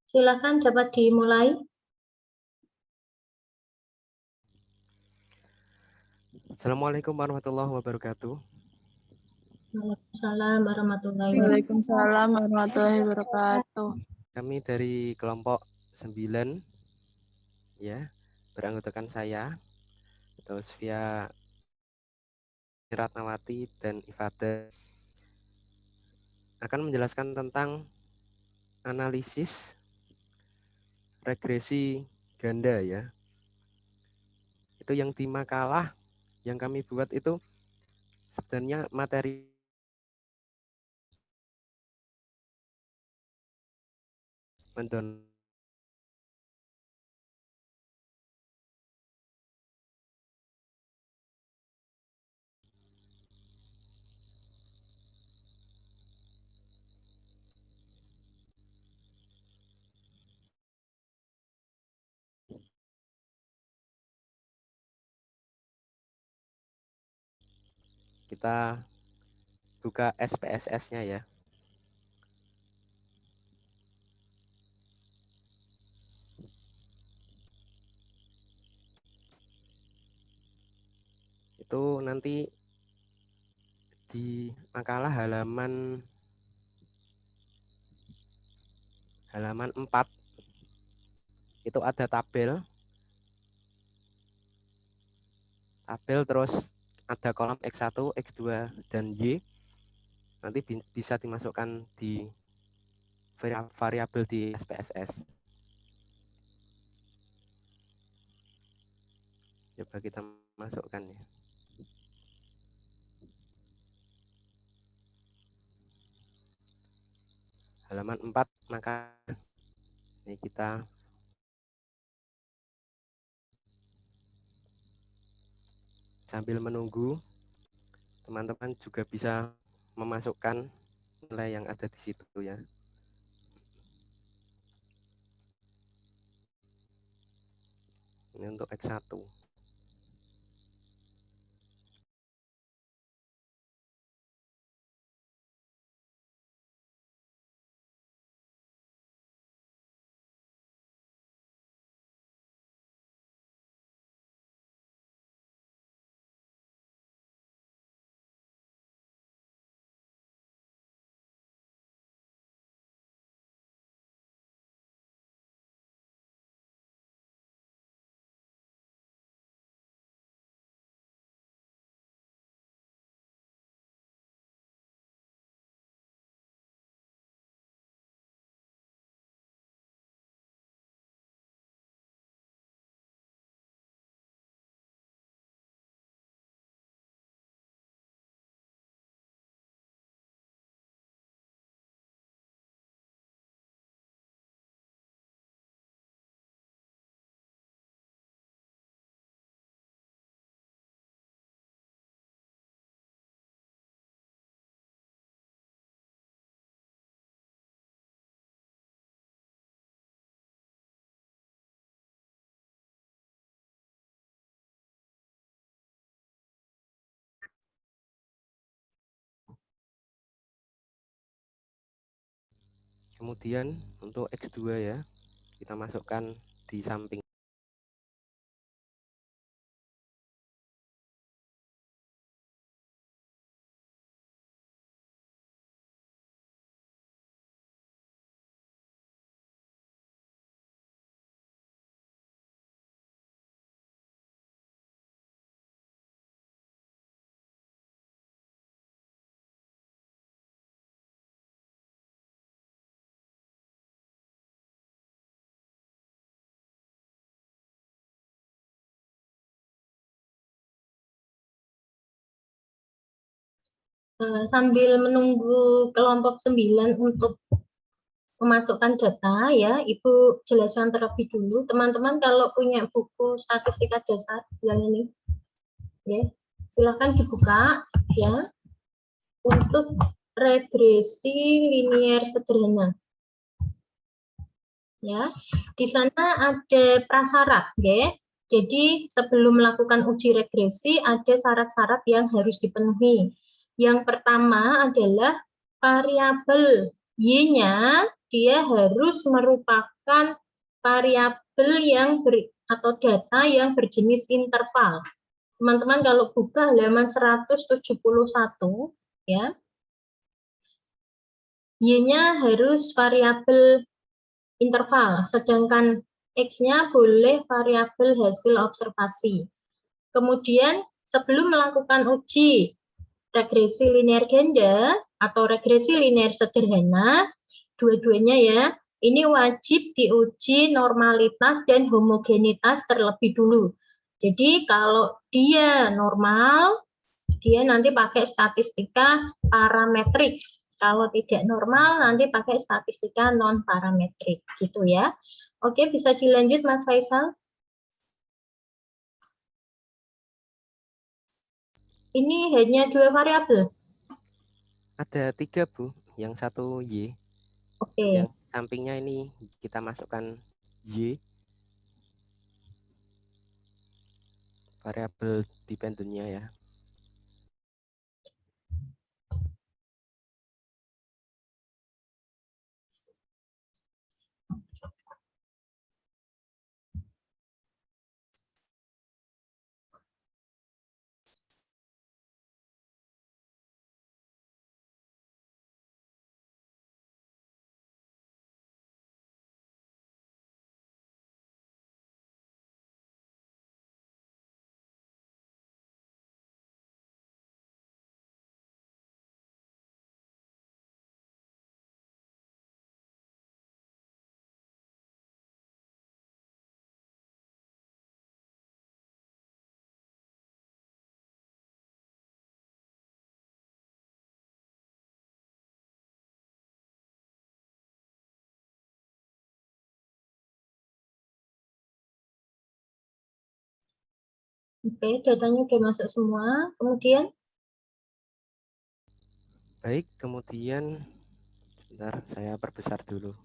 Silakan dapat dimulai. Assalamualaikum warahmatullahi wabarakatuh. Waalaikumsalam warahmatullahi wabarakatuh. Waalaikumsalam warahmatullahi wabarakatuh. Kami dari kelompok 9 ya, beranggotakan saya, terus via Ratnawati dan Ifada akan menjelaskan tentang analisis regresi ganda ya. Itu yang di makalah yang kami buat itu sebenarnya materi mendownload kita buka SPSS-nya ya. Itu nanti di makalah halaman 4 itu ada tabel terus ada kolom X1, X2 dan Y. Nanti bisa dimasukkan di variabel di SPSS. Coba kita masukkan ya. Halaman 4 maka ini kita sambil menunggu teman-teman juga bisa memasukkan nilai yang ada di situ ya. Ini untuk X1. Kemudian untuk X2 ya, kita masukkan di samping. Sambil menunggu kelompok 9 untuk memasukkan data ya, Ibu jelaskan terlebih dulu. Teman-teman kalau punya buku statistika dasar yang ini, ya, silakan dibuka ya untuk regresi linier sederhana. Ya, di sana ada prasyarat, ya. Jadi sebelum melakukan uji regresi ada syarat-syarat yang harus dipenuhi. Yang pertama adalah variabel Y-nya dia harus merupakan variabel yang atau data yang berjenis interval. Teman-teman kalau buka halaman 171 ya, Y-nya harus variabel interval, sedangkan X-nya boleh variabel hasil observasi. Kemudian sebelum melakukan uji regresi linear ganda atau regresi linear sederhana, dua-duanya ya, ini wajib diuji normalitas dan homogenitas terlebih dulu. Jadi kalau dia normal, dia nanti pakai statistika parametrik. Kalau tidak normal, nanti pakai statistika non-parametrik. Gitu ya. Oke, bisa dilanjut Mas Faisal. Ini hanya 2 variabel. Ada 3, Bu. Yang satu Y. Oke. Yang sampingnya ini kita masukkan Y. Variabel dependent-nya ya. Oke, datanya sudah masuk semua. Kemudian Baik, kemudian sebentar saya perbesar dulu.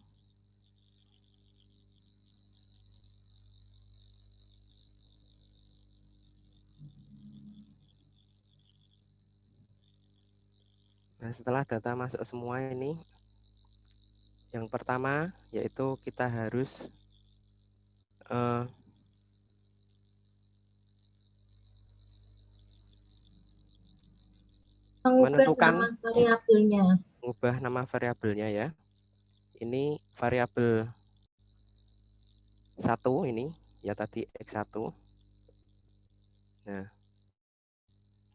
Nah, setelah data masuk semua ini, yang pertama yaitu kita harus menentukan nama variabelnya. mengubah nama variabelnya ya. Ini variabel 1 ini ya tadi X1. Nah,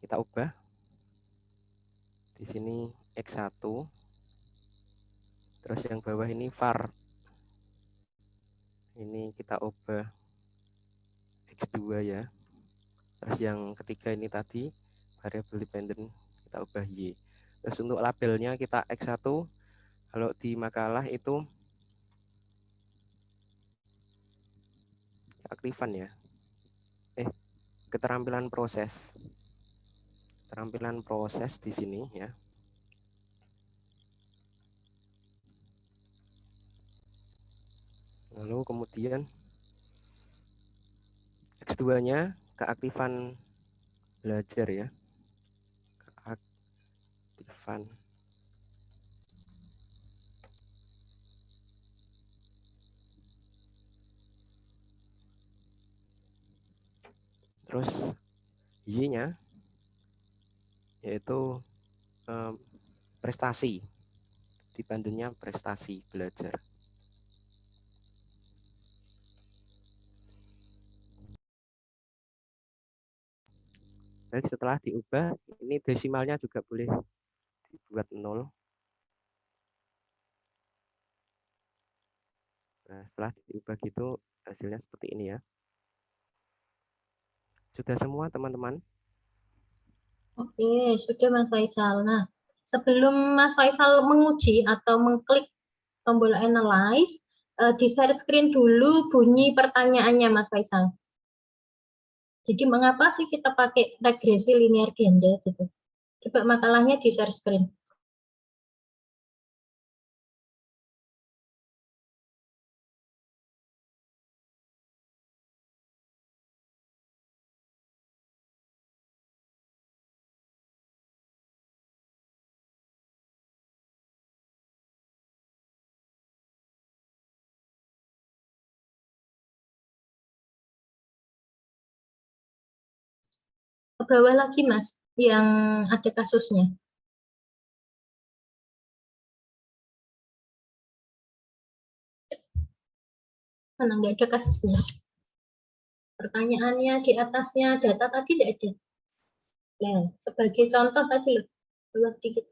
kita ubah di sini X1. Terus yang bawah ini var. Ini kita ubah X2 ya. Terus yang ketiga ini tadi variabel dependent kita ubah Y. Terus untuk labelnya kita X1. Kalau di makalah itu keaktifan ya. Keterampilan proses. Keterampilan proses di sini ya. Lalu kemudian X2-nya keaktifan belajar ya. Keaktifan. Terus Y-nya yaitu prestasi. Dependentnya prestasi belajar. Baik, setelah diubah, ini desimalnya juga boleh dibuat 0. Nah, setelah diubah gitu, hasilnya seperti ini ya. Sudah semua, teman-teman? Oke, sudah Mas Faisal. Nah, sebelum Mas Faisal menguji atau mengklik tombol analyze, di share screen dulu bunyi pertanyaannya Mas Faisal. Jadi mengapa sih kita pakai regresi linear ganda gitu? Coba makalahnya di share screen. bawah lagi Mas, yang ada kasusnya. Mana nggak ada kasusnya? Pertanyaannya di atasnya data tadi tidak ada. Nah, sebagai contoh tadi loh, bawah sedikit.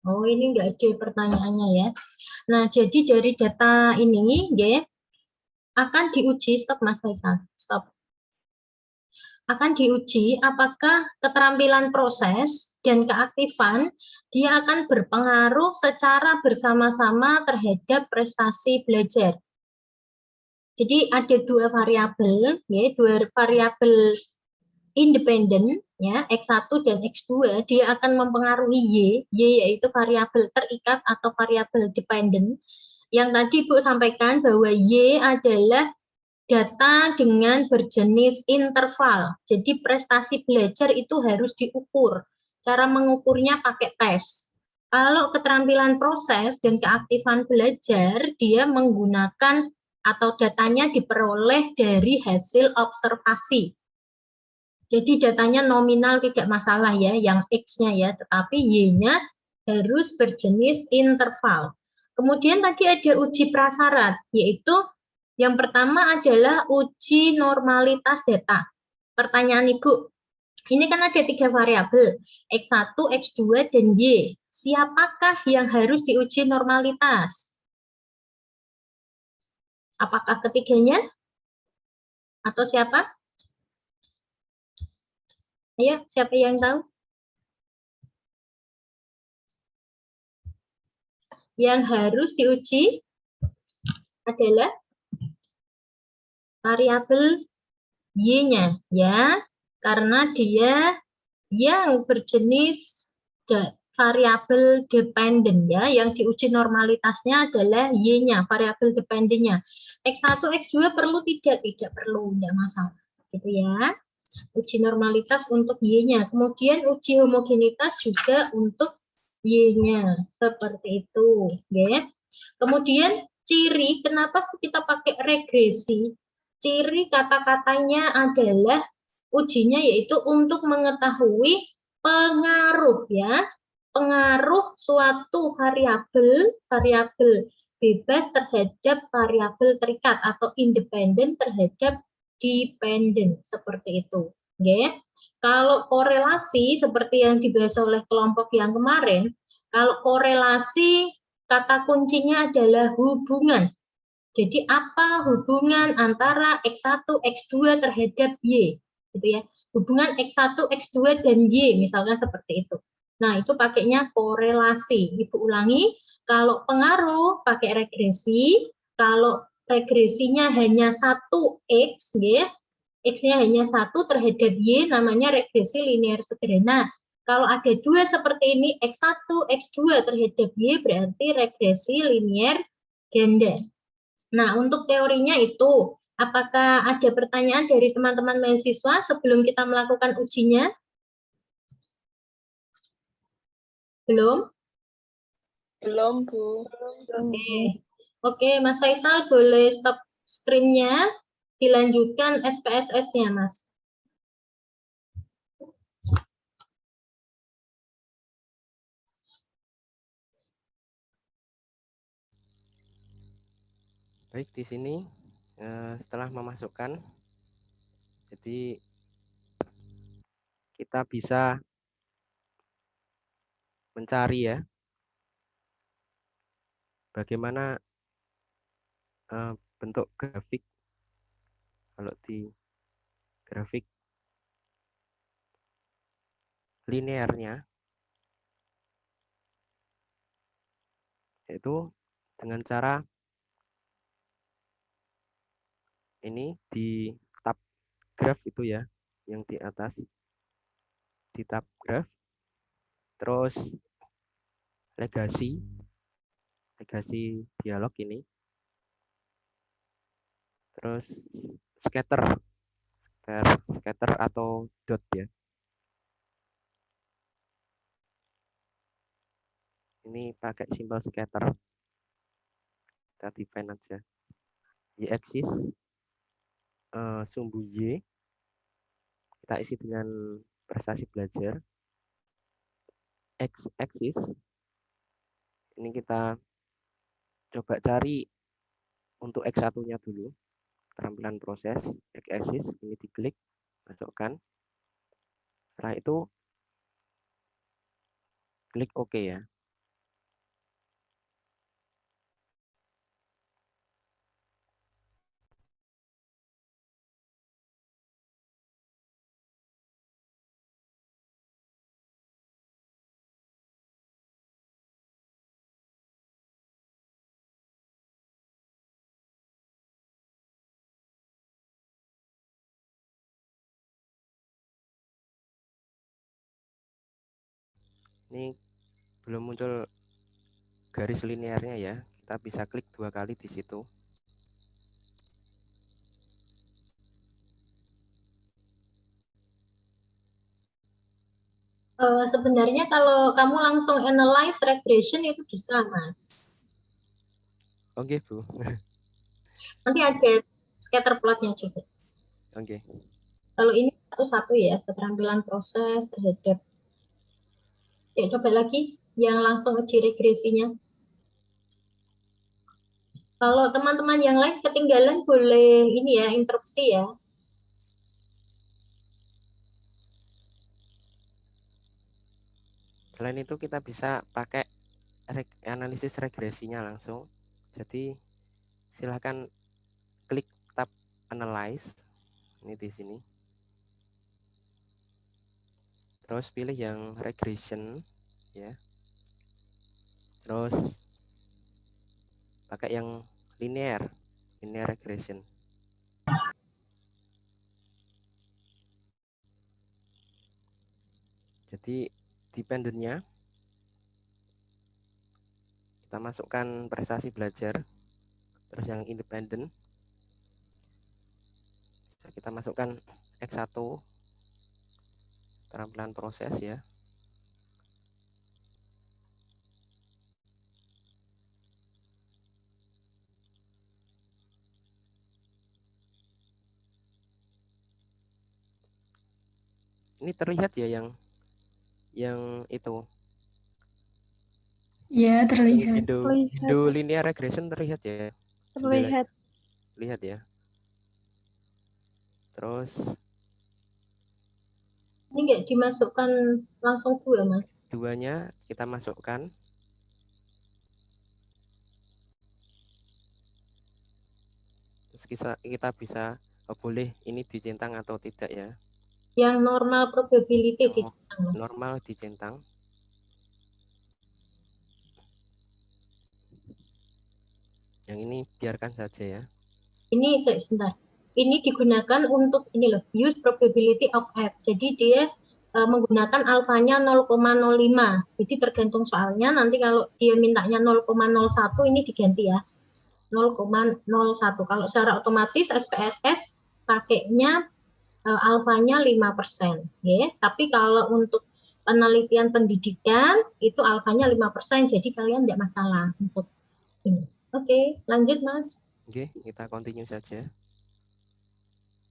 Oh, ini nggak ada pertanyaannya ya. Nah, jadi dari data ini, ya, akan diuji, stop Mas Faisal, stop. Akan diuji apakah keterampilan proses dan keaktifan dia akan berpengaruh secara bersama-sama terhadap prestasi belajar. Jadi ada dua variabel, ya, dua variabel independen, ya, X1 dan X2, dia akan mempengaruhi Y yaitu variabel terikat atau variabel dependen. Yang tadi Bu sampaikan bahwa Y adalah data dengan berjenis interval. Jadi prestasi belajar itu harus diukur. Cara mengukurnya pakai tes. Kalau keterampilan proses dan keaktifan belajar, dia menggunakan atau datanya diperoleh dari hasil observasi. Jadi datanya nominal tidak masalah ya, yang X-nya ya, tetapi Y-nya harus berjenis interval. Kemudian tadi ada uji prasyarat, yaitu yang pertama adalah uji normalitas data. Pertanyaan Ibu, ini kan ada 3 variabel, X1, X2, dan Y. Siapakah yang harus diuji normalitas? Apakah ketiganya? Atau siapa? Ayo, siapa yang tahu? Yang harus diuji adalah variabel Y-nya, ya, karena dia yang berjenis variabel dependen, ya, yang diuji normalitasnya adalah Y-nya, variabel dependennya. X1, X2 perlu tidak perlu, tidak masalah, gitu ya. Uji normalitas untuk Y-nya, kemudian uji homogenitas juga untuk Y-nya, seperti itu, ya. Kemudian ciri, kenapa sih kita pakai regresi? Ciri kata-katanya adalah ujinya yaitu untuk mengetahui pengaruh, ya, pengaruh suatu variabel bebas terhadap variabel terikat atau independen terhadap dependen, seperti itu. Okay. Kalau korelasi seperti yang dibahas oleh kelompok yang kemarin, kalau korelasi kata kuncinya adalah hubungan. Jadi apa hubungan antara X1, X2 terhadap Y, gitu ya. Hubungan X1, X2 dan Y, misalkan seperti itu. Nah, itu pakainya korelasi. Ibu ulangi, kalau pengaruh pakai regresi, kalau regresinya hanya 1 X, ya, X-nya hanya 1 terhadap Y, namanya regresi linear sederhana. Kalau ada dua seperti ini, X1, X2 terhadap Y, berarti regresi linear ganda. Nah, untuk teorinya itu, apakah ada pertanyaan dari teman-teman mahasiswa sebelum kita melakukan ujinya? Belum? Belum, Bu. Oke, Mas Faisal boleh stop screen-nya, dilanjutkan SPSS-nya, Mas. Baik, di sini setelah memasukkan, jadi kita bisa mencari ya bagaimana bentuk grafik. Kalau di grafik linearnya yaitu dengan cara ini di tab graph itu ya, yang di atas di tab graph, terus legasi dialog ini, terus scatter atau dot ya. Ini pakai simbol scatter, kita define aja y-axis, sumbu Y kita isi dengan prestasi belajar. X-axis ini kita coba cari untuk X1-nya dulu, keterampilan proses. X-axis ini diklik, masukkan. Setelah itu klik OK ya. Ini belum muncul garis linearnya ya. Kita bisa klik 2 kali di situ. Sebenarnya kalau kamu langsung analyze regression itu bisa, Mas. Oke, Bu. Nanti ada scatter plotnya juga. Oke. Kalau ini satu-satu ya, keterampilan proses terhadap. Ya, coba lagi yang langsung uji regresinya. Kalau teman-teman yang lain ketinggalan boleh ini ya, interupsi ya. Selain itu kita bisa pakai analisis regresinya langsung. Jadi silakan klik tab analyze ini di sini. Terus pilih yang regression ya. Terus pakai yang linear regression. Jadi dependennya kita masukkan prestasi belajar, terus yang independen kita masukkan X1 keterampilan proses ya. Ini terlihat ya yang itu. Ya, terlihat. Window linear regression terlihat ya. Terlihat. Lihat ya. Terus ini nggak dimasukkan langsung dua, Mas. Duanya kita masukkan. Terus kita bisa boleh ini dicentang atau tidak ya. Yang normal probability dicentang. Normal dicentang. Yang ini biarkan saja ya. Ini sebentar. Ini digunakan untuk ini loh, use probability of F. Jadi dia menggunakan alfanya 0,05. Jadi tergantung soalnya, nanti kalau dia mintanya 0,01 ini diganti ya. 0,01. Kalau secara otomatis SPSS pakainya alfanya 5%. Ya. Tapi kalau untuk penelitian pendidikan itu alfanya 5%. Jadi kalian tidak masalah untuk ini. Oke, lanjut Mas. Oke, kita continue saja.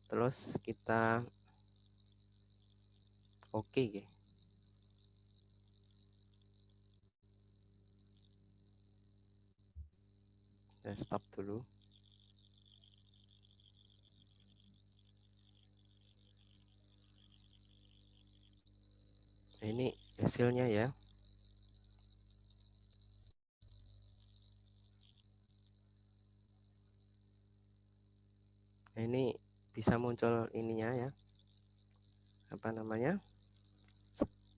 Terus kita oke. Kita stop dulu. Nah, ini hasilnya ya. Nah, ini bisa muncul ininya ya. Apa namanya?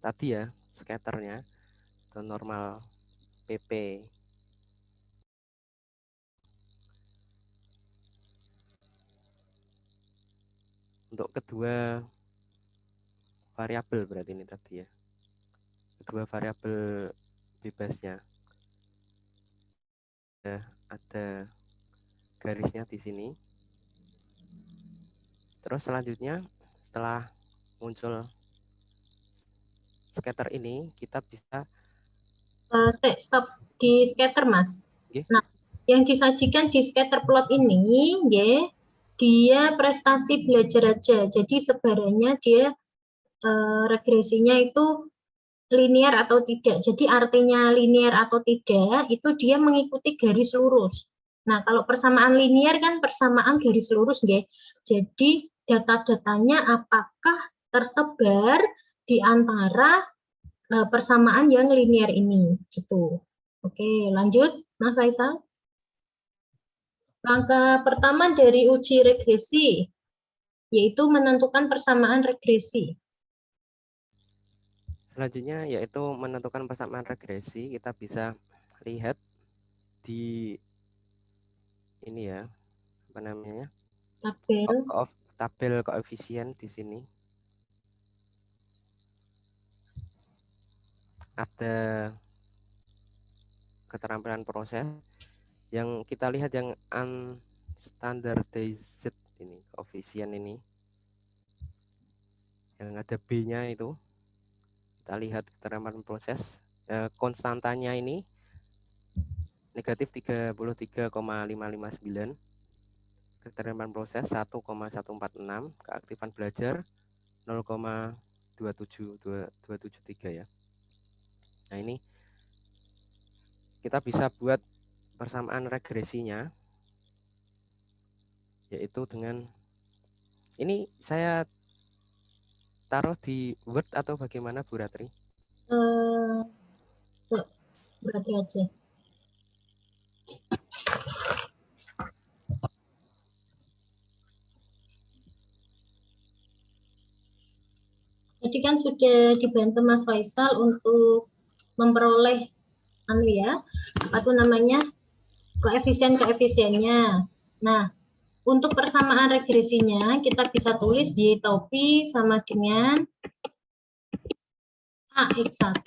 Tadi ya, scatternya atau normal PP. Untuk kedua variabel berarti ini tadi ya. Kedua variabel bebasnya. Ada garisnya di sini. Terus selanjutnya setelah muncul scatter ini kita bisa stop di scatter Mas. Okay. Nah, yang disajikan di scatter plot ini, ya, dia prestasi belajar aja. Jadi sebarannya dia regresinya itu linear atau tidak. Jadi artinya linear atau tidak itu dia mengikuti garis lurus. Nah, kalau persamaan linear kan persamaan garis lurus, nggih. Jadi data-datanya apakah tersebar di antara persamaan yang linear ini, gitu. Oke, lanjut, Mas Faisal. Langkah pertama dari uji regresi yaitu menentukan persamaan regresi. Selanjutnya yaitu menentukan persamaan regresi. Kita bisa lihat di ini ya, apa namanya? Tabel koefisien di sini. Ada keterampilan proses yang kita lihat yang unstandardized ini, koefisien ini. Yang ada B-nya itu. Kita lihat keterampilan proses, konstantanya ini negatif 33,559, keterampilan proses 1,146, keaktifan belajar 0,273 ya. Nah, ini kita bisa buat persamaan regresinya yaitu dengan ini saya taruh di Word atau bagaimana Bu Ratri? Berarti aja. Jadi kan sudah dibantu Mas Faisal untuk memperoleh koefisien-koefisiennya. Nah, untuk persamaan regresinya kita bisa tulis Y topi sama dengan AX1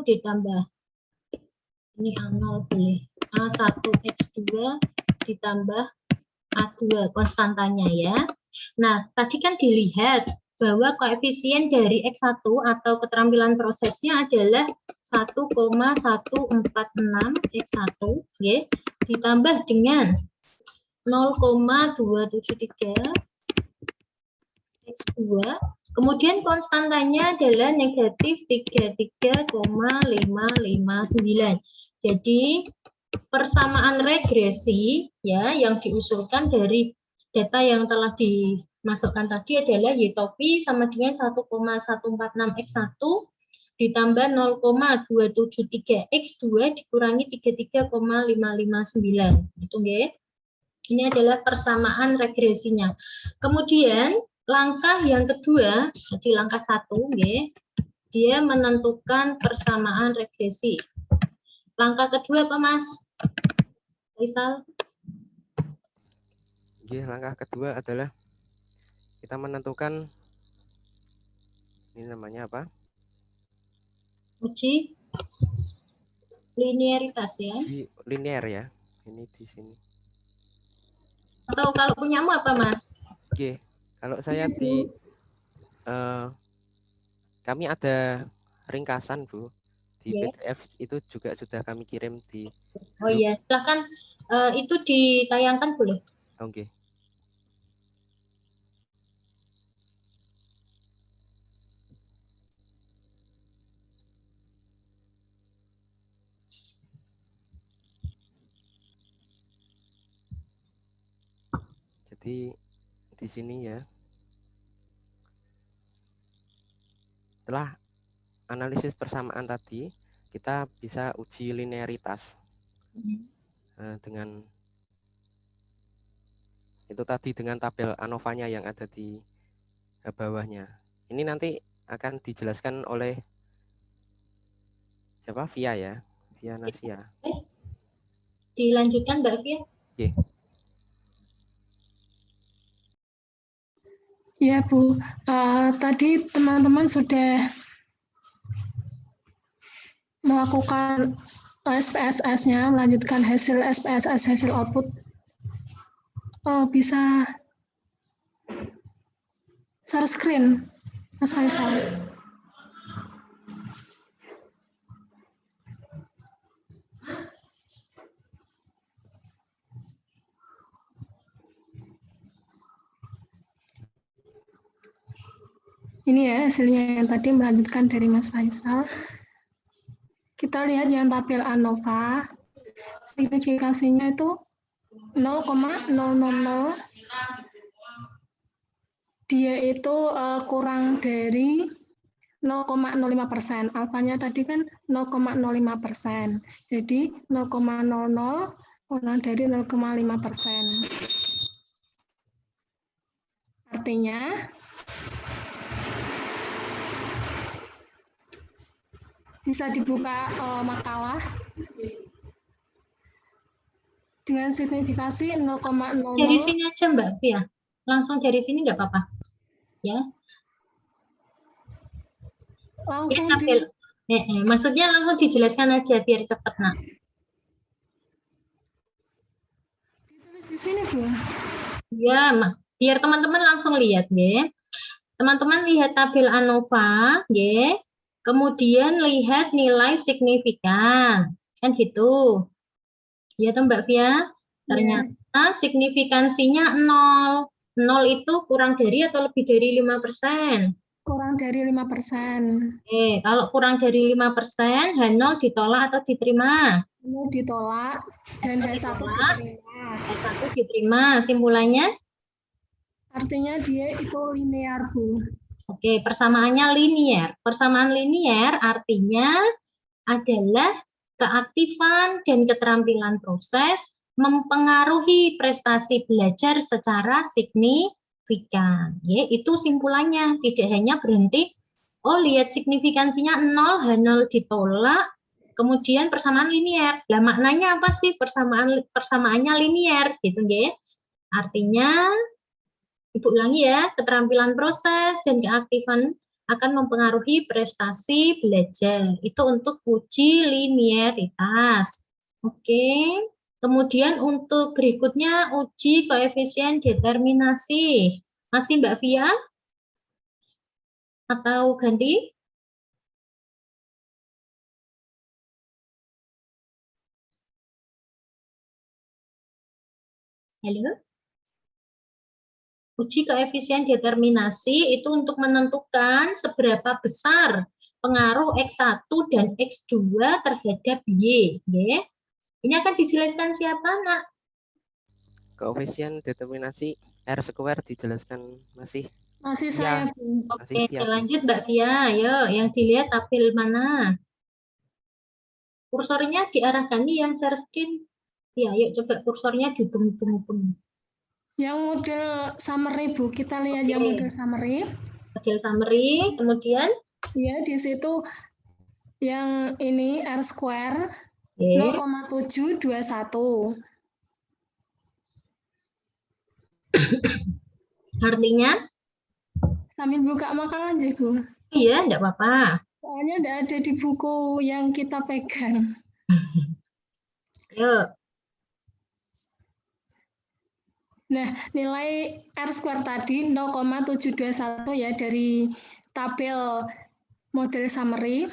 ditambah ini A0 boleh A1X2 ditambah A2 konstantanya ya. Nah, tadi kan dilihat bahwa koefisien dari X1 atau keterampilan prosesnya adalah 1,146 X1 ya, ditambah dengan 0,273 X2, kemudian konstantanya adalah negatif 33,559. Jadi persamaan regresi ya yang diusulkan dari data yang telah dimasukkan tadi adalah Y topi sama dengan 1,146 X1 ditambah 0,273 X2 dikurangi 33,559. Itu nggih. Ini adalah persamaan regresinya. Kemudian langkah yang kedua, jadi langkah 1 nggih, dia menentukan persamaan regresi. Langkah kedua apa, Mas Faisal? Langkah kedua adalah kita menentukan ini namanya apa? Uji linearitas ya. Uji linear ya. Ini di sini. Atau kalau punyamu apa, Mas? Oke, kalau saya di kami ada ringkasan Bu di PDF itu juga sudah kami kirim di Oh iya, silakan itu ditayangkan boleh. Oke. Jadi di sini ya. Setelah analisis persamaan tadi, kita bisa uji linearitas dengan itu tadi dengan tabel ANOVA-nya yang ada di bawahnya. Ini nanti akan dijelaskan oleh siapa? Via ya, Via Nasia. Dilanjutkan Mbak Via. Oke. Ya Bu, tadi teman-teman sudah melakukan SPSS-nya, melanjutkan hasil SPSS, hasil output. Bisa share screen, Mas Faisal. Ini ya hasilnya yang tadi melanjutkan dari Mas Faisal. Kita lihat yang tabel ANOVA. Signifikasinya itu 0,000. Dia itu kurang dari 0,05%. Alfanya tadi kan 0,05%. Jadi 0,00 kurang dari 0,5%. Artinya bisa dibuka makalah dengan signifikasi 0,00. Dari sini aja Mbak Fia. Langsung dari sini nggak apa-apa. Ya. Langsung Ya, tabel. Maksudnya langsung dijelaskan aja biar cepat, Nak. ditulis di sini, Bu. Ya, biar teman-teman langsung lihat, ya. Teman-teman lihat tabel ANOVA, ya. Kemudian lihat nilai signifikan. Kan gitu. Ya, toh Mbak Fia? Ternyata signifikansinya 0. 0 itu kurang dari atau lebih dari 5%? Kurang dari 5%. Kalau kurang dari 5%, H0 ditolak atau diterima? Ini ditolak dan H1 diterima. H1 diterima. Simpulannya? Artinya dia itu linear, Bu. Oke, persamaannya linier. Persamaan linier artinya adalah keaktifan dan keterampilan proses mempengaruhi prestasi belajar secara signifikan. Ya, itu simpulannya. Tidak hanya berhenti, oh lihat signifikansinya 0, H0 ditolak, kemudian persamaan linier. Lah maknanya apa sih persamaannya linier gitu ya? Artinya Ibu ulangi ya, keterampilan proses dan keaktifan akan mempengaruhi prestasi belajar. Itu untuk uji linearitas. Oke. Kemudian untuk berikutnya uji koefisien determinasi. Masih Mbak Fia? Atau ganti? Halo? Uji koefisien determinasi itu untuk menentukan seberapa besar pengaruh X1 dan X2 terhadap Y. Ya. Ini akan dijelaskan siapa, Nak? Koefisien determinasi R square dijelaskan masih. Masih saya, Bu. Oke, lanjut Mbak Fia. Ayo, yang dilihat tabel mana? Kursornya diarahkan nih yang share screen. Ya, yuk coba kursornya dihubung-hubung. Yang model summary, Bu. Kita lihat yang model summary. Model summary, kemudian? Ya, di situ yang ini R square 0,721. Artinya? Sambil buka makalah aja, Bu. Iya, enggak apa-apa. Soalnya enggak ada di buku yang kita pegang. Yuk. Nah, nilai R square tadi 0,721 ya dari tabel model summary.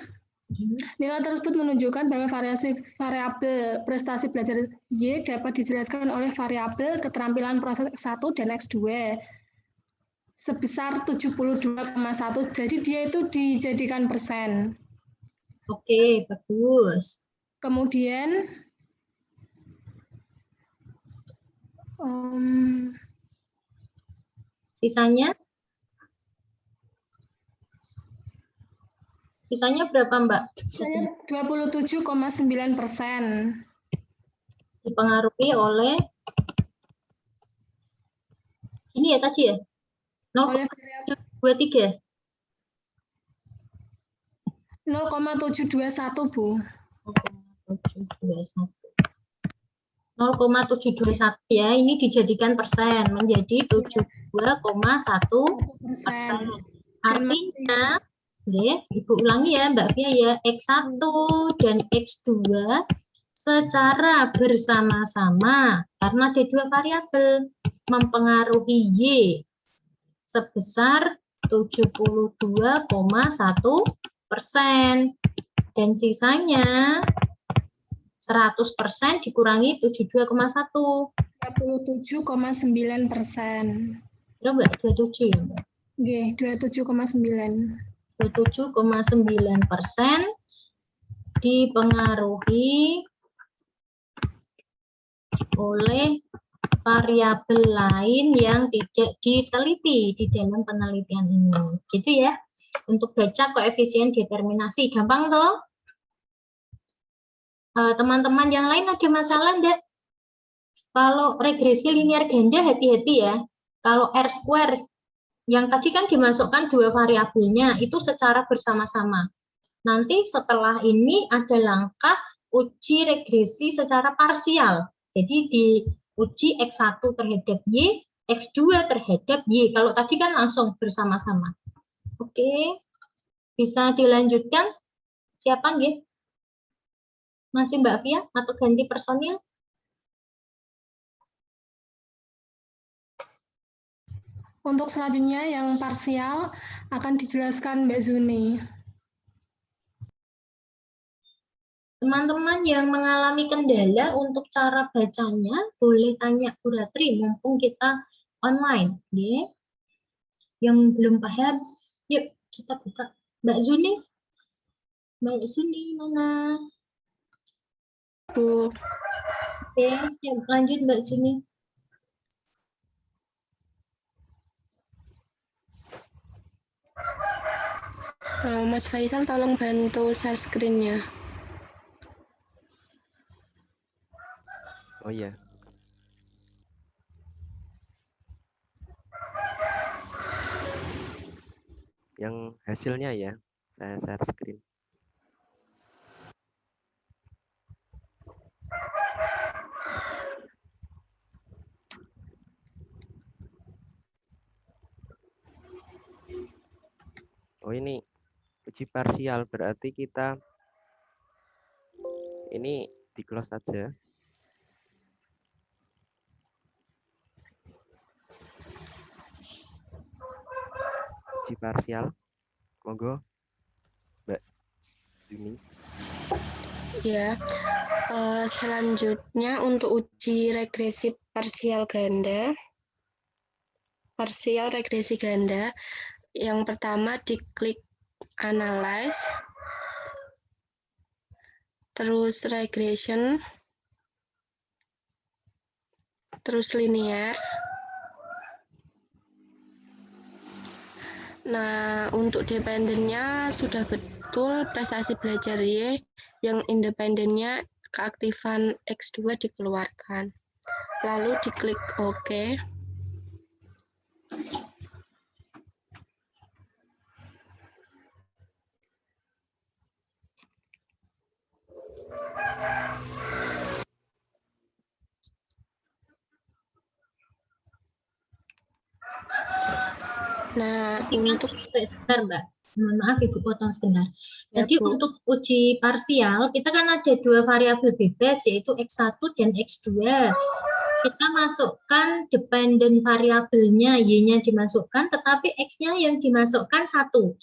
Nilai tersebut menunjukkan bahwa variabel prestasi belajar Y dapat dijelaskan oleh variabel keterampilan proses X1 dan X2 sebesar 72,1. Jadi dia itu dijadikan persen. Oke, bagus. Kemudian sisanya berapa, Mbak? Sisanya 27,9%. Dipengaruhi oleh ini ya tadi ya? 0,23. 0,721, Bu. 0,721 ya, ini dijadikan persen menjadi 72,1%. Artinya, ya, Ibu ulangi ya Mbak Fia ya, X1 dan X2 secara bersama-sama karena ada dua variabel mempengaruhi Y sebesar 72,1% dan sisanya 100% dikurangi 72,1. 27,9%. Berapa Mbak? 27 ya Mbak? G, 27,9. 27,9% dipengaruhi oleh variabel lain yang tidak diteliti di dalam penelitian ini. Gitu ya. Untuk baca koefisien determinasi. Gampang toh? Teman-teman yang lain ada masalah enggak? Kalau regresi linear ganda hati-hati ya. Kalau R square yang tadi kan dimasukkan dua variabelnya itu secara bersama-sama. Nanti setelah ini ada langkah uji regresi secara parsial. Jadi diuji X1 terhadap Y, X2 terhadap Y. Kalau tadi kan langsung bersama-sama. Oke, bisa dilanjutkan? Siapa nggih? Masih Mbak Fia atau ganti personil? Untuk selanjutnya yang parsial akan dijelaskan Mbak Zuni. Teman-teman yang mengalami kendala untuk cara bacanya, boleh tanya Bu Ratri, mumpung kita online. Ya. Yang belum paham, yuk kita buka. Mbak Zuni? Mbak Zuni mana? Bu. Oke, yang lanjut Mbak Zuni. Mas Faisal tolong bantu share screen-nya. Oh iya. Yang hasilnya ya, saya share screen. Oh ini uji parsial, berarti kita ini di close saja. Uji parsial, monggo Mbak Juni. Ya, selanjutnya untuk uji regresi parsial regresi ganda, yang pertama diklik analyze, terus regression, terus linear. Nah, untuk dependennya sudah betul prestasi belajar Y, yang independennya keaktifan X2 dikeluarkan. Lalu diklik OK. Nah, untuk sebentar Mbak, mohon maaf Ibu potong sebentar. Ya, Jadi Bu. untuk uji parsial kita kan ada dua variabel bebas yaitu X1 dan X2. Kita masukkan dependent variabelnya, Y-nya dimasukkan, tetapi X-nya yang dimasukkan satu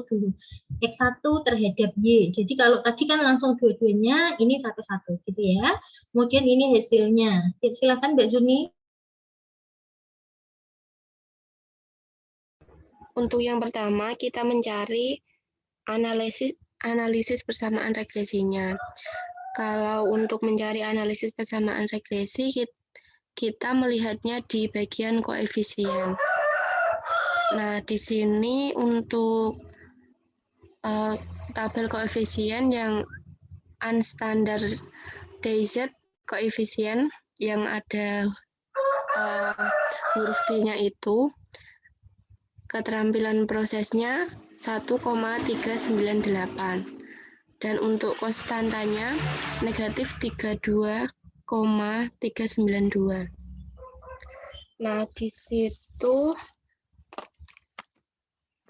dulu. X1 terhadap Y. Jadi kalau tadi kan langsung dua-duanya, ini satu-satu gitu ya. Kemudian ini hasilnya. Silakan Mbak Zuni. Untuk yang pertama, kita mencari analisis persamaan regresinya. Kalau untuk mencari analisis persamaan regresi, kita melihatnya di bagian koefisien. Nah, di sini untuk tabel koefisien yang unstandardized koefisien yang ada huruf B-nya itu, keterampilan prosesnya 1,398 dan untuk konstantanya negatif 32,392. Nah, di situ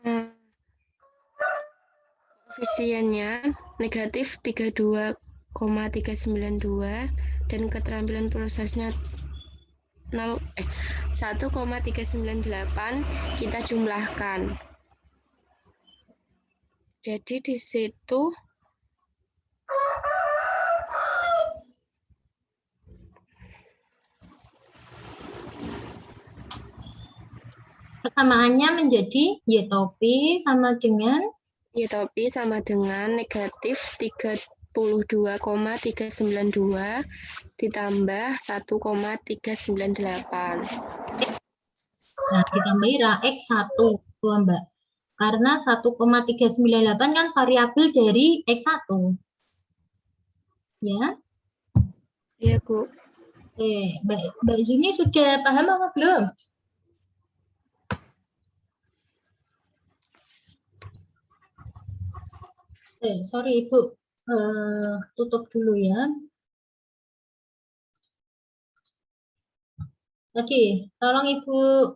koefisiennya negatif 32,392 dan keterampilan prosesnya 1,398 kita jumlahkan. Jadi di situ persamaannya menjadi Y topi sama dengan Y topi sama dengan negatif 32,392 ditambah 1,398. Nah, ditambahi X1, tuh Mbak. Karena 1,398 kan variabel dari X1. Ya. Iya, Bu. Mbak Zuni sudah paham apa belum? Sorry Ibu, tutup dulu ya. Tadi, tolong Ibu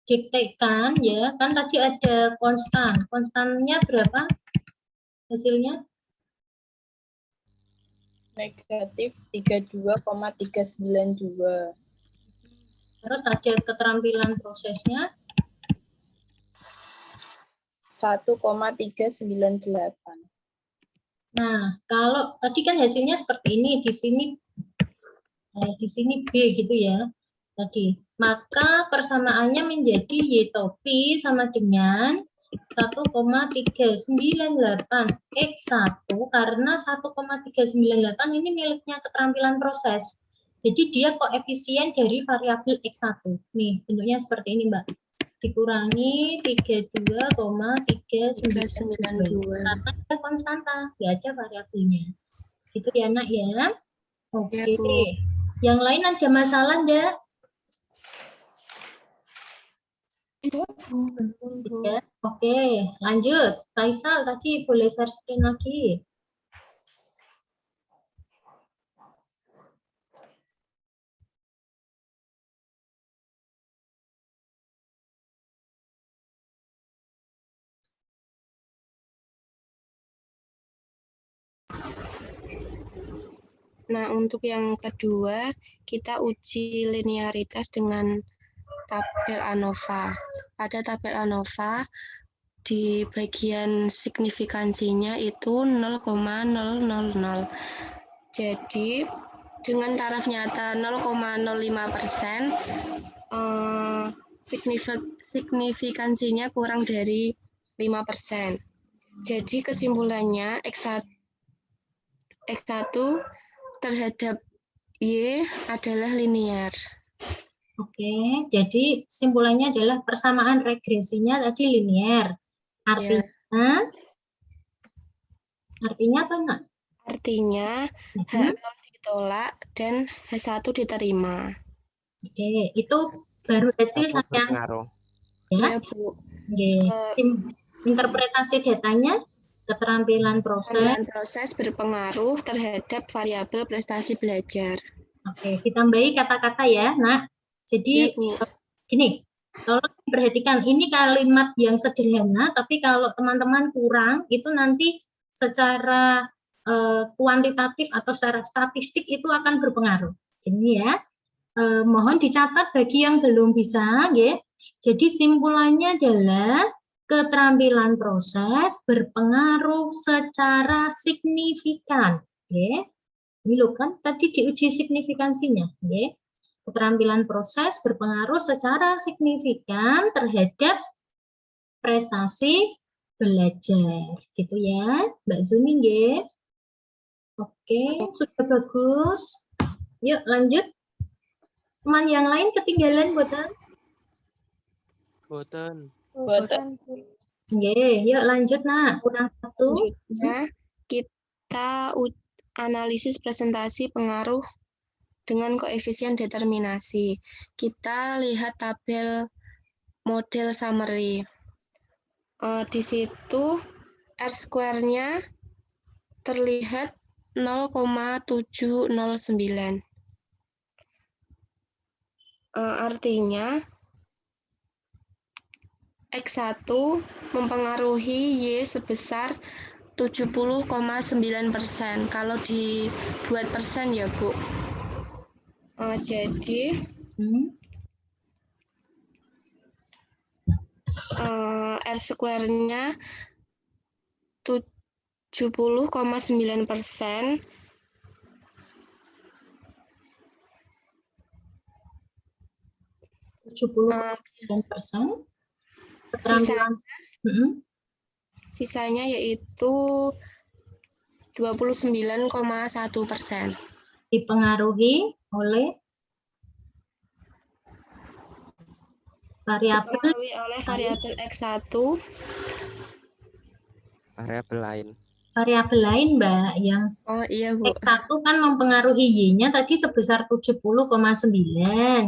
diktekan ya, kan tadi ada konstan. Konstannya berapa hasilnya? Negatif 32,392. Terus ada keterampilan prosesnya 1,398. Nah, kalau tadi kan hasilnya seperti ini, di sini B gitu ya. Tadi, maka persamaannya menjadi Y topi sama dengan 1,398 X1 karena 1,398 ini miliknya keterampilan proses. Jadi dia koefisien dari variabel X1. Nih, bentuknya seperti ini, Mbak. Dikurangi 32,392 karena ada konstanta, nggak ada variabelnya. Gitu ya, Nak ya. Oke. Ya, Bu. Yang lain ada masalah enggak? Ya. Oke, lanjut. Faisal tadi boleh share screen lagi. Nah, untuk yang kedua, kita uji linearitas dengan tabel ANOVA. Pada tabel ANOVA, di bagian signifikansinya itu 0,000. Jadi, dengan taraf nyata 0,05%, signifikansinya kurang dari 5%. Jadi, kesimpulannya X1 terhadap Y adalah linear. Oke, jadi simpulannya adalah persamaan regresinya tadi linear. Artinya apa, Nak? Artinya H0 ditolak dan H1 diterima. Oke, itu baru hasil Satu saya. berpengaruh. Ya, Bu. Oke. Interpretasi datanya, keterampilan proses berpengaruh terhadap variabel prestasi belajar. Oke, ditambahi kata-kata ya, Nak. Jadi, Ya, gini, tolong perhatikan, ini kalimat yang sederhana, tapi kalau teman-teman kurang, itu nanti secara kuantitatif atau secara statistik itu akan berpengaruh. Ini ya, mohon dicatat bagi yang belum bisa, ya. Jadi simpulannya adalah keterampilan proses berpengaruh secara signifikan. Oke. Ini loh kan tadi diuji signifikansinya. Oke. Keterampilan proses berpengaruh secara signifikan terhadap prestasi belajar. Gitu ya, Mbak Zumi. Ya. Oke, sudah bagus. Yuk lanjut. Teman yang lain ketinggalan, Boten? Boten. Oke, yuk lanjut, Nak. Kurang satu. Selanjutnya, kita analisis presentasi pengaruh dengan koefisien determinasi. Kita lihat tabel model summary. Di situ R-square-nya terlihat 0,709. Artinya X1 mempengaruhi Y sebesar 70,9%. Kalau dibuat persen ya, Bu. Jadi R-square-nya 70,9%. 70%. Keterampilan. Sisanya yaitu 29,1%. Dipengaruhi oleh variabel Dipengaruhi oleh variabel X1, variabel lain. variabel lain, Mbak, yang oh iya Bu, X1 kan mempengaruhi Y-nya tadi sebesar 70,9.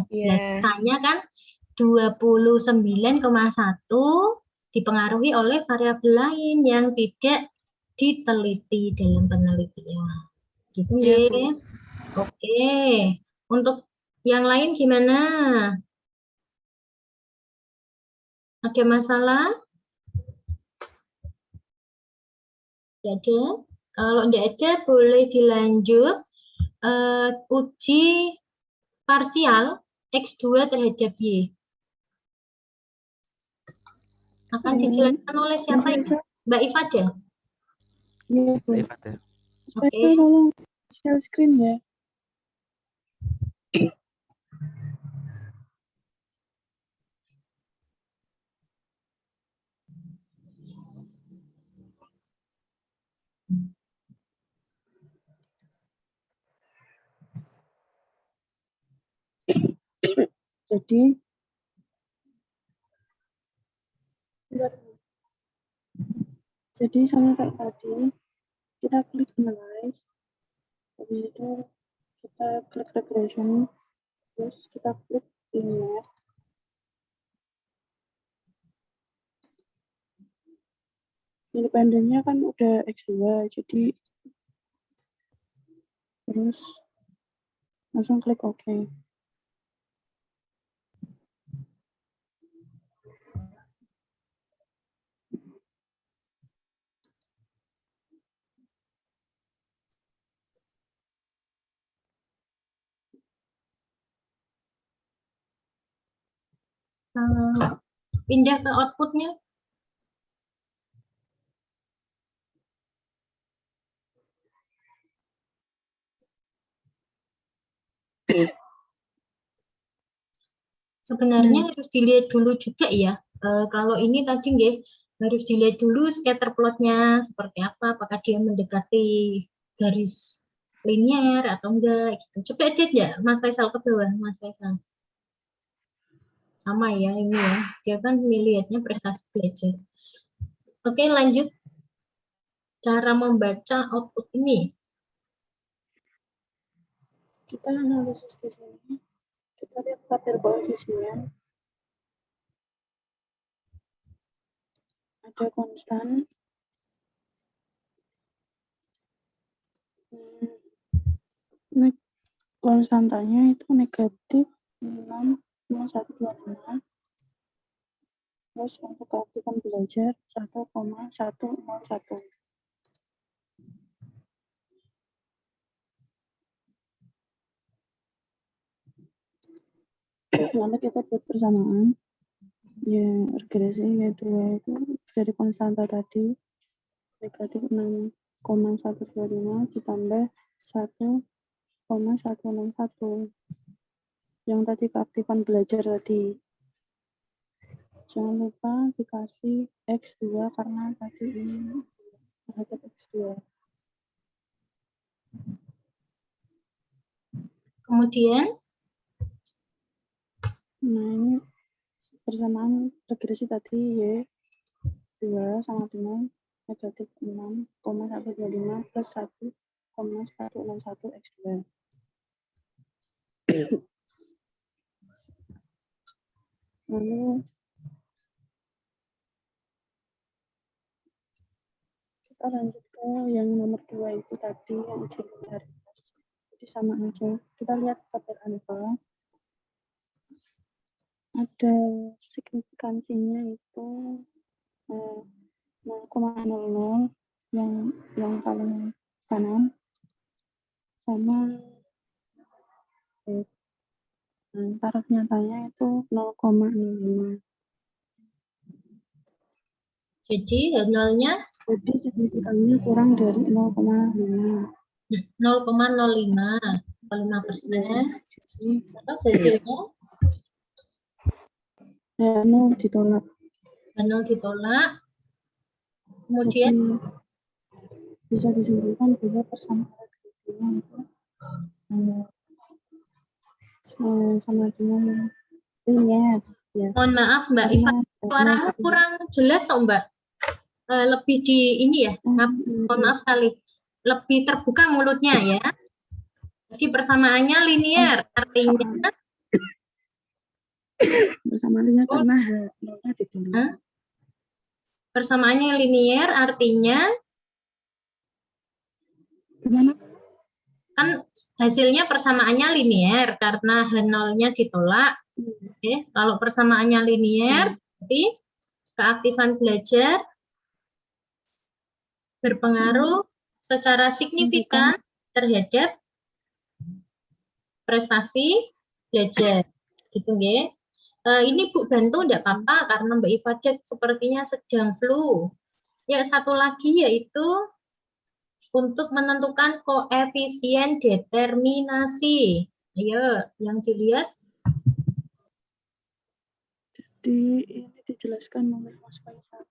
iya, Sisanya kan 29,1 dipengaruhi oleh variabel lain yang tidak diteliti dalam penelitian. Gitu iya Bu. nggih. Oke. Untuk yang lain gimana? Ada masalah? Tidak ada? Kalau tidak ada, boleh dilanjut uji parsial X2 terhadap Y. Akan dijelaskan oleh siapa ini? Mbak Ifadel? Iya, Bu. Mbak Ifadel. Oke. Saya tolong share screen ya. Jadi sama kayak tadi, kita klik analyze, habis itu kita klik regression, terus kita klik linear. Independennya kan udah X2, jadi terus langsung klik OK. Pindah ke outputnya. Sebenarnya harus dilihat dulu juga ya. Kalau ini tadi nggih harus dilihat dulu scatter plotnya seperti apa, apakah dia mendekati garis linier atau enggak gitu. Coba edit ya, Mas Faisal ke bawah, Mas Faisal. Sama ya ini ya, dia kan melihatnya prestasi belajar. Oke, lanjut. Cara membaca output ini. Kita analisis di sini. Kita lihat tabel koefisien. Ada konstan. Konstantanya itu negatif 6,125. Terus untuk keaktifan belajar 1,101. Nanti kita buat persamaan. Ya, regresi yaitu dari konstanta tadi negatif 6,125 ditambah 1,161. Yang tadi keaktifan belajar tadi. Jangan lupa dikasih X2 karena tadi ini terhadap X2. Kemudian, nah ini persamaan regresi tadi Y2 sama dengan negatif 6,125 plus 1,161 X2. Lalu kita lanjut ke yang nomor 2 itu tadi yang uji linearitas. Jadi sama aja. Kita lihat tabel alfa. Ada signifikansinya itu 0,00 yang paling kanan sama taraf nyatanya itu 0,05. jadi nolnya Jadi signifikannya kurang dari 0,5. 0,05, 5%. Terus hasilnya Ya, 0 ditolak. H0 ditolak. Kemudian Jadi, bisa disimpulkan bahwa persamaan regresinya itu sama dengan linear. Ya. mohon maaf Mbak Iva, suaramu kurang jelas oh, Mbak. Lebih di ini ya, mohon maaf sekali. Lebih terbuka mulutnya ya. Jadi persamaannya linear, artinya Persamaannya karena H0-nya ditolak. Persamaannya linear artinya Gimana? kan hasilnya persamaannya linear karena H0-nya ditolak. Oke, kalau persamaannya linear, berarti keaktifan belajar berpengaruh secara signifikan terhadap prestasi belajar. Gitu nggih. Ini Bu bantu enggak apa-apa karena Mbak Ifadah sepertinya sedang flu. Ya, satu lagi yaitu untuk menentukan koefisien determinasi. Ayo, yang dilihat. Jadi ini dijelaskan oleh Mas Faisal.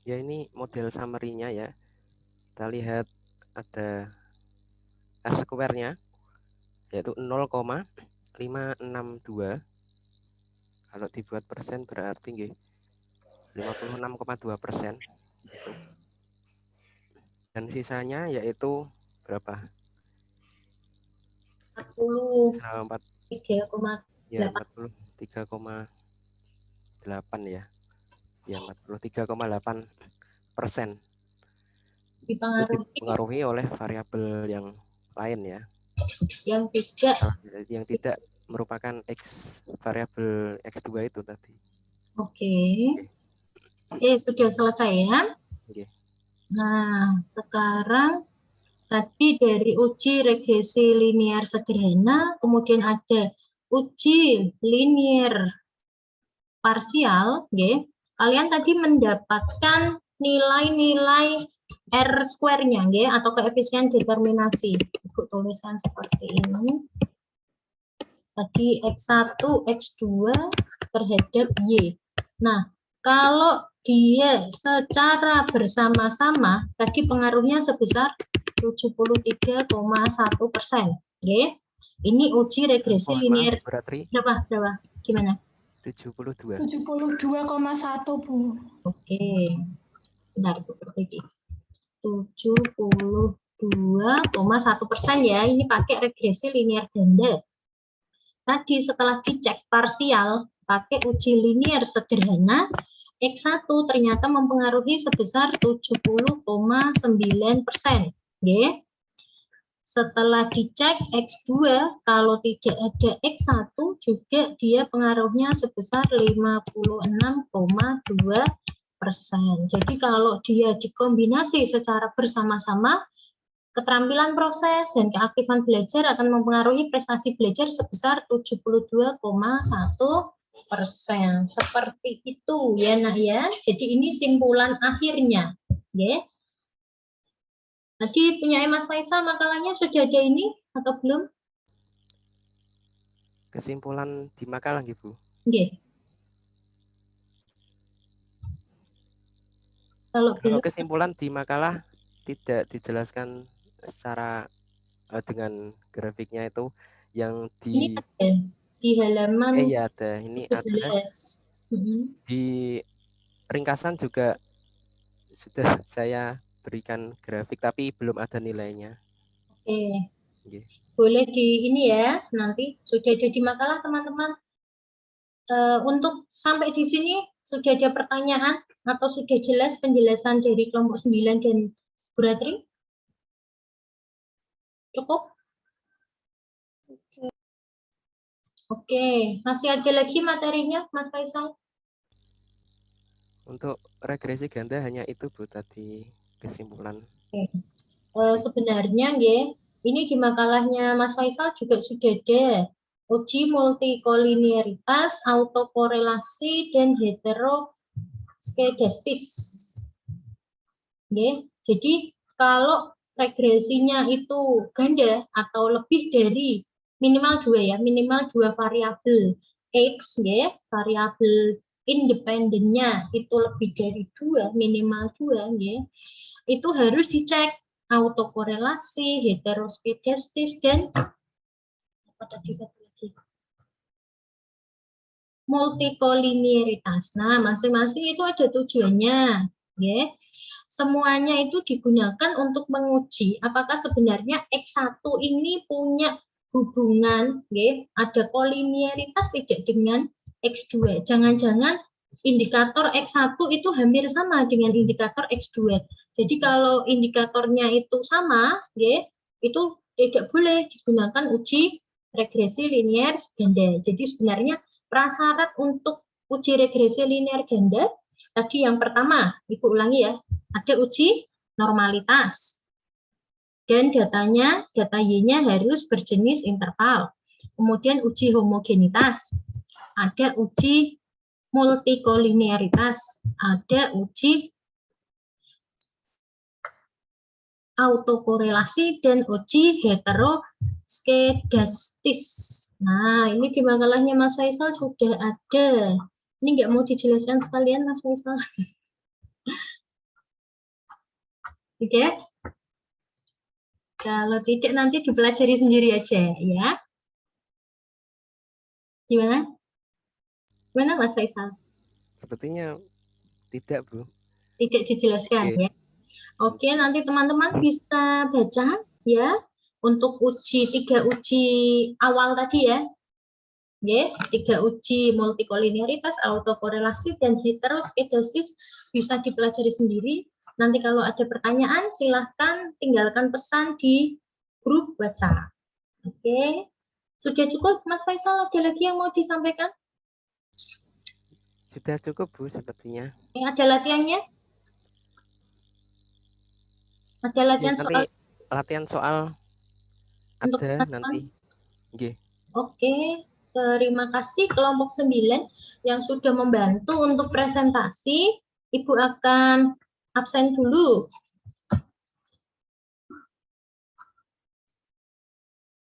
Ya, ini model summary-nya ya. Kita lihat ada R square-nya yaitu 0,562. Kalau dibuat persen berarti nggih 56,2%. Gitu. Dan sisanya yaitu berapa? 43,8 ya 43,8 ya. Ya 43,8%. Dipengaruhi oleh variabel yang lain ya. Yang tidak merupakan variabel X2 itu tadi. Oke. Sudah selesai ya. Oke. Nah, sekarang tadi dari uji regresi linear sederhana, kemudian ada uji linear parsial, okay. Kalian tadi mendapatkan nilai-nilai R square-nya, okay, atau koefisien determinasi. Ibu tuliskan seperti ini. Tadi X1, X2 terhadap Y. Nah, kalau dia secara bersama-sama, tadi pengaruhnya sebesar 73,1%. Okay. Ini uji regresi linear. Berapa? Gimana? 72,1 Bu. Oke. Bentar, Bu perbaiki. 72,1% ya. Ini pakai regresi linear ganda. Tadi setelah dicek parsial pakai uji linear sederhana, X1 ternyata mempengaruhi sebesar 70,9%. Okay. Setelah dicek X2, kalau tidak ada X1 juga dia pengaruhnya sebesar 56,2%. Jadi kalau dia dikombinasi secara bersama-sama, keterampilan proses dan keaktifan belajar akan mempengaruhi prestasi belajar sebesar 72,1%. Seperti itu ya Nah ya. Jadi ini simpulan akhirnya. Ya. Tadi punya Mas Faisal makalahnya sudah ada ini atau belum? Kesimpulan di makalah Bu. Nggih. Kalau kesimpulan di makalah tidak dijelaskan secara dengan grafiknya itu yang ini ada di halaman ya ada ini 17. Ada di ringkasan juga sudah saya berikan grafik tapi belum ada nilainya. Oke. Boleh di ini ya, nanti sudah ada di makalah teman-teman. Untuk sampai di sini sudah ada pertanyaan atau sudah jelas penjelasan dari kelompok 9 dan Buratri? Cukup? Oke, masih ada lagi materinya Mas Faisal? Untuk regresi ganda hanya itu Bu tadi kesimpulan. Sebenarnya ini di makalahnya Mas Faisal juga sudah ada uji multikolinearitas, autokorelasi, dan heteroskedastis. Jadi kalau regresinya itu ganda atau lebih dari minimal 2 ya, minimal 2 variabel X ya, variabel independennya itu lebih dari 2, minimal 2 ya. Itu harus dicek autokorelasi, heteroskedastis, dan apa tadi satu lagi? Multikolinearitas. Nah, masing-masing itu ada tujuannya, ya. Semuanya itu digunakan untuk menguji apakah sebenarnya X1 ini punya hubungan, ya, ada kolinearitas tidak dengan X2. Jangan-jangan indikator X1 itu hampir sama dengan indikator X2. Jadi kalau indikatornya itu sama, ya, itu tidak boleh digunakan uji regresi linear ganda. Jadi sebenarnya prasyarat untuk uji regresi linear ganda tadi yang pertama, Ibu ulangi ya, ada uji normalitas. Dan datanya, data Y-nya harus berjenis interval. Kemudian uji homogenitas. Ada uji multikolinearitas. Ada uji autokorelasi dan uji heteroskedastis. Nah, ini di makalahnya Mas Faisal sudah ada. Ini nggak mau dijelaskan sekalian, Mas Faisal. Oke. Kalau tidak nanti dipelajari sendiri aja ya. Gimana? Gimana Mas Faisal? Sepertinya tidak, Bu. Tidak dijelaskan Oke. ya. Oke, nanti teman-teman bisa baca ya untuk tiga uji awal tadi ya. Ya, 3 uji multikolinearitas, autokorelasi, dan heteroskedasis bisa dipelajari sendiri. Nanti kalau ada pertanyaan, silahkan tinggalkan pesan di grup WhatsApp. Oke, sudah cukup, Mas Faisal? Ada lagi yang mau disampaikan? Sudah cukup, Bu, sepertinya. Ada latihannya? Ada latihan nanti soal latihan soal untuk ada teman-teman? nanti. Nggih. Oke, terima kasih kelompok 9 yang sudah membantu untuk presentasi. Ibu akan absen dulu